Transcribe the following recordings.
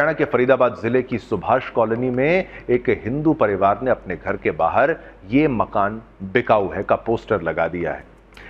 हरियाणा के फरीदाबाद जिले की सुभाष कॉलोनी में एक हिंदू परिवार ने अपने घर के बाहर ये मकान बिकाऊ है का पोस्टर लगा दिया है।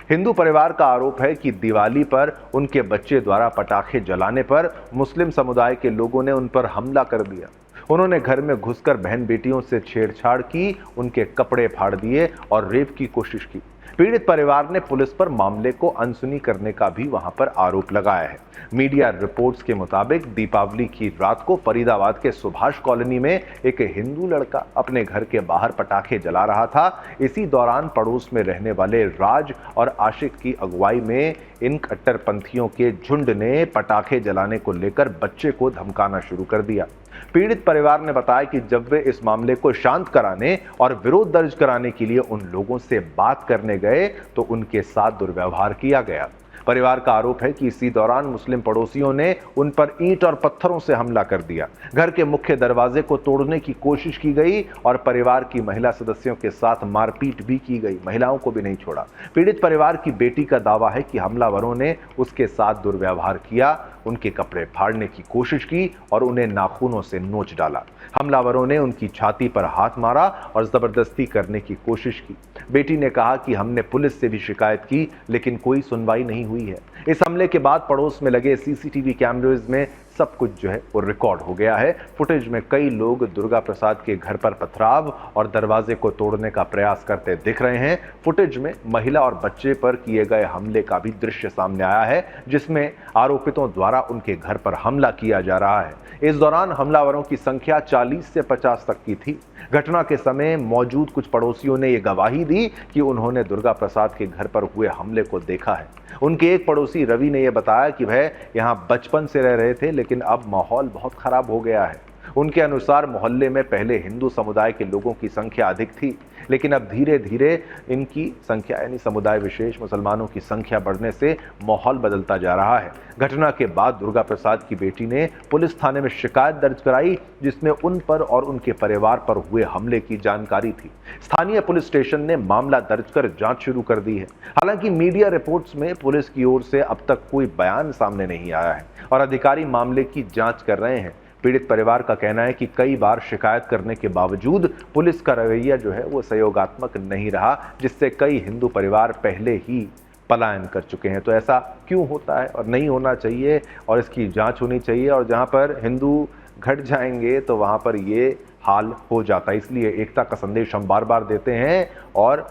हिंदू परिवार का आरोप है कि दिवाली पर उनके बच्चे द्वारा पटाखे जलाने पर मुस्लिम समुदाय के लोगों ने उन पर हमला कर दिया। उन्होंने घर में घुसकर बहन बेटियों से छेड़छाड़ की, उनके कपड़े फाड़ दिए और रेप की कोशिश की। पीड़ित परिवार ने पुलिस पर मामले को अनसुनी करने का भी वहां पर आरोप लगाया है। मीडिया रिपोर्ट्स के मुताबिक दीपावली की रात को फरीदाबाद के सुभाष कॉलोनी में एक हिंदू लड़का अपने घर के बाहर पटाखे जला रहा था। इसी दौरान पड़ोस में रहने वाले राज और आशिक की अगुवाई में इन कट्टरपंथियों के झुंड ने पटाखे जलाने को लेकर बच्चे को धमकाना शुरू कर दिया। पीड़ित परिवार ने बताया कि जब वे इस मामले को शांत कराने और विरोध दर्ज कराने के लिए उन लोगों से बात करने गए तो उनके साथ दुर्व्यवहार किया गया। परिवार का आरोप है कि इसी दौरान मुस्लिम पड़ोसियों ने उन पर ईंट और पत्थरों से हमला कर दिया। घर के मुख्य दरवाजे को तोड़ने की कोशिश की गई और परिवार की महिला सदस्यों के साथ मारपीट भी की गई। महिलाओं को भी नहीं छोड़ा। पीड़ित परिवार की बेटी का दावा है कि हमलावरों ने उसके साथ दुर्व्यवहार किया, उनके कपड़े फाड़ने की कोशिश की और उन्हें नाखूनों से नोच डाला। हमलावरों ने उनकी छाती पर हाथ मारा और जबरदस्ती करने की कोशिश की। बेटी ने कहा कि हमने पुलिस से भी शिकायत की लेकिन कोई सुनवाई नहीं हुई है। इस हमले के बाद पड़ोस में लगे सीसीटीवी कैमरेज में सब कुछ जो है वो रिकॉर्ड हो गया है। फुटेज में कई लोग दुर्गा प्रसाद के घर पर पथराव और दरवाजे को तोड़ने का प्रयास करते दिख रहे हैं। फुटेज में महिला और बच्चे पर किए गए हमले का भी दृश्य सामने आया है, जिसमें आरोपितों द्वारा उनके घर पर हमला किया जा रहा है। इस दौरान हमलावरों की संख्या 40 से 50 तक की थी। घटना के समय मौजूद कुछ पड़ोसियों ने यह गवाही दी कि उन्होंने दुर्गा प्रसाद के घर पर हुए हमले को देखा है। उनके एक पड़ोसी रवि ने यह बताया कि वह यहां बचपन से रह रहे थे लेकिन अब माहौल बहुत खराब हो गया है। उनके अनुसार मोहल्ले में पहले हिंदू समुदाय के लोगों की संख्या अधिक थी, लेकिन अब धीरे धीरे इनकी संख्या यानी समुदाय विशेष मुसलमानों की संख्या बढ़ने से माहौल बदलता जा रहा है। घटना के बाद दुर्गा प्रसाद की बेटी ने पुलिस थाने में शिकायत दर्ज कराई, जिसमें उन पर और उनके परिवार पर हुए हमले की जानकारी थी। स्थानीय पुलिस स्टेशन ने मामला दर्ज कर जांच शुरू कर दी है। हालांकि मीडिया रिपोर्ट्स में पुलिस की ओर से अब तक कोई बयान सामने नहीं आया है और अधिकारी मामले की जांच कर रहे हैं। पीड़ित परिवार का कहना है कि कई बार शिकायत करने के बावजूद पुलिस का रवैया जो है वो सहयोगात्मक नहीं रहा, जिससे कई हिंदू परिवार पहले ही पलायन कर चुके हैं। तो ऐसा क्यों होता है और नहीं होना चाहिए और इसकी जांच होनी चाहिए, और जहां पर हिंदू घट जाएंगे तो वहां पर ये हाल हो जाता है। इसलिए एकता का संदेश हम बार बार देते हैं और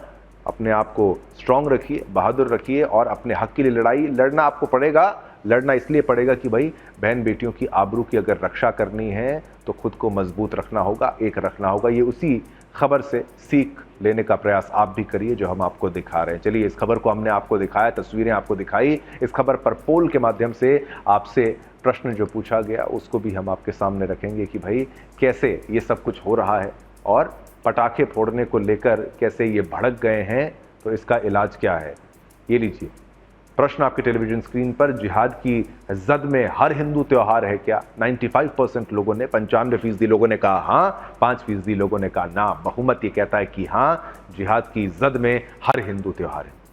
अपने आप को स्ट्रांग रखिए, बहादुर रखिए और अपने हक के लिए लड़ाई लड़ना आपको पड़ेगा। लड़ना इसलिए पड़ेगा कि भाई बहन बेटियों की आबरू की अगर रक्षा करनी है तो खुद को मजबूत रखना होगा, एक रखना होगा। ये उसी खबर से सीख लेने का प्रयास आप भी करिए जो हम आपको दिखा रहे हैं। चलिए, इस खबर को हमने आपको दिखाया, तस्वीरें आपको दिखाई। इस खबर पर पोल के माध्यम से आपसे प्रश्न जो पूछा गया उसको भी हम आपके सामने रखेंगे कि भाई कैसे ये सब कुछ हो रहा है और पटाखे फोड़ने को लेकर कैसे ये भड़क गए हैं, तो इसका इलाज क्या है। ये लीजिए प्रश्न आपके टेलीविजन स्क्रीन पर। जिहाद की जद में हर हिंदू त्योहार है क्या? 95% लोगों ने, 95% लोगों ने कहा हाँ, 5% लोगों ने कहा ना। बहुमत ये कहता है कि हाँ, जिहाद की जद में हर हिंदू त्योहार है।